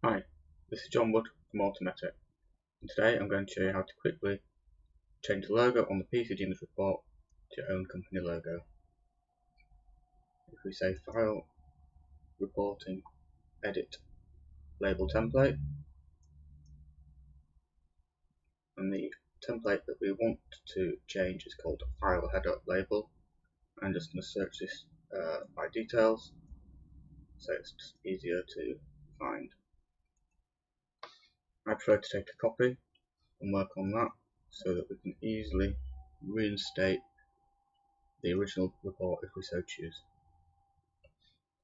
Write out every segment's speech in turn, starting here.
Hi, this is John Wood from Automettech, and today I'm going to show you how to quickly change the logo on the PC-Dmis report to your own company logo. If we say File, Reporting, Edit, Label Template, and the template that we want to change is called File Header Label. I'm just going to search this by details, so it's just easier to find. I prefer to take a copy and work on that so that we can easily reinstate the original report if we so choose.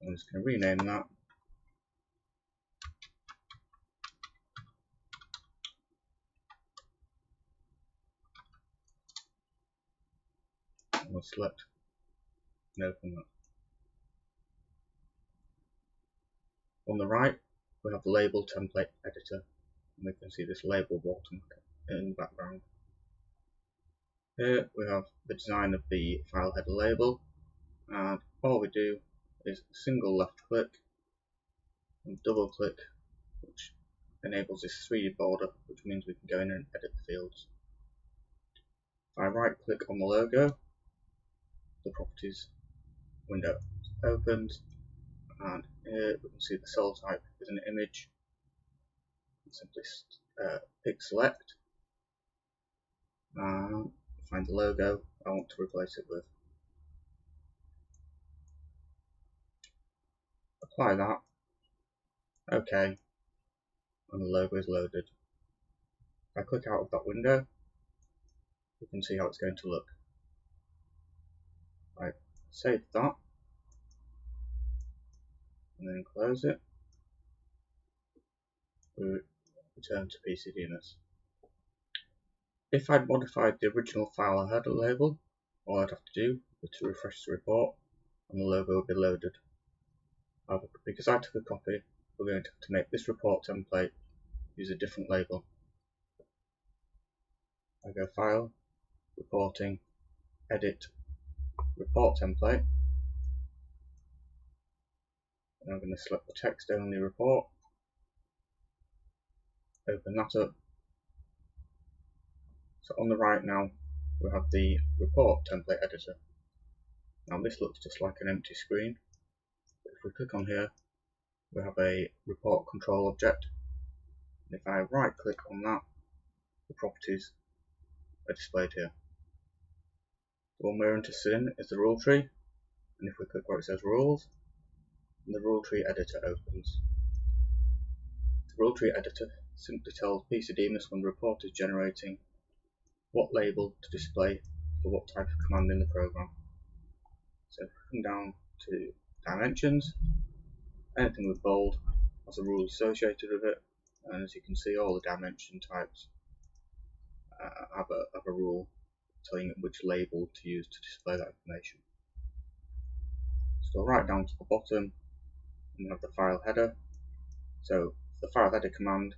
I'm just going to rename that. And we'll select and open that. On the right, we have the label template editor, and we can see this label button in the background. Here we have the design of the file header label, and all we do is a single left click and double click, which enables this 3D border, which means we can go in and edit the fields. If I right click on the logo, the properties window opens, and here we can see the cell type is an image. Simply pick select and find the logo I want to replace it with. Apply that, OK, and the logo is loaded. If I click out of that window, you can see how it's going to look. Right, save that, and then close it. We return to PC-Dmis. If I'd modified the original file header label, all I'd have to do is to refresh the report, and the logo would be loaded. However, because I took a copy, we're going to have to make this report template use a different label. I go File, Reporting, Edit, Report Template, and I'm going to select the text only report, open that up. So on the right now we have the report template editor. Now this looks just like an empty screen, but if we click on here we have a report control object, and if I right click on that, the properties are displayed here. The one we're interested in is the rule tree, and if we click where it says rules, the rule tree editor opens. The rule tree editor simply tells PC-Dmis when the report is generating what label to display for what type of command in the program. So if we come down to dimensions, anything with bold has a rule associated with it, and as you can see all the dimension types have a rule telling it which label to use to display that information. So right down to the bottom we have the file header. So for the file header command,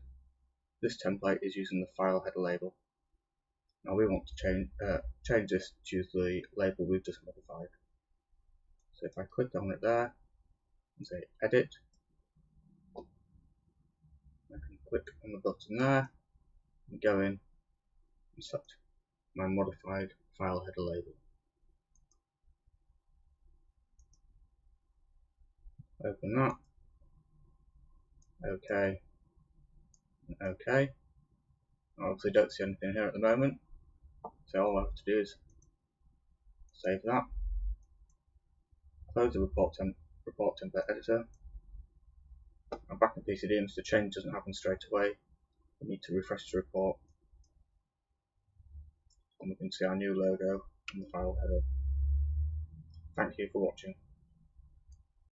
this template is using the file header label. Now we want to change this to use the label we've just modified. So if I click on it there and say edit, I can click on the button there and go in and select my modified file header label. Open that, OK, and OK. I obviously don't see anything here at the moment, so all I have to do is save that, close the report template editor. I'm back in PC-Dms. The change doesn't happen straight away. We need to refresh the report, and we can see our new logo in the file header. Thank you for watching.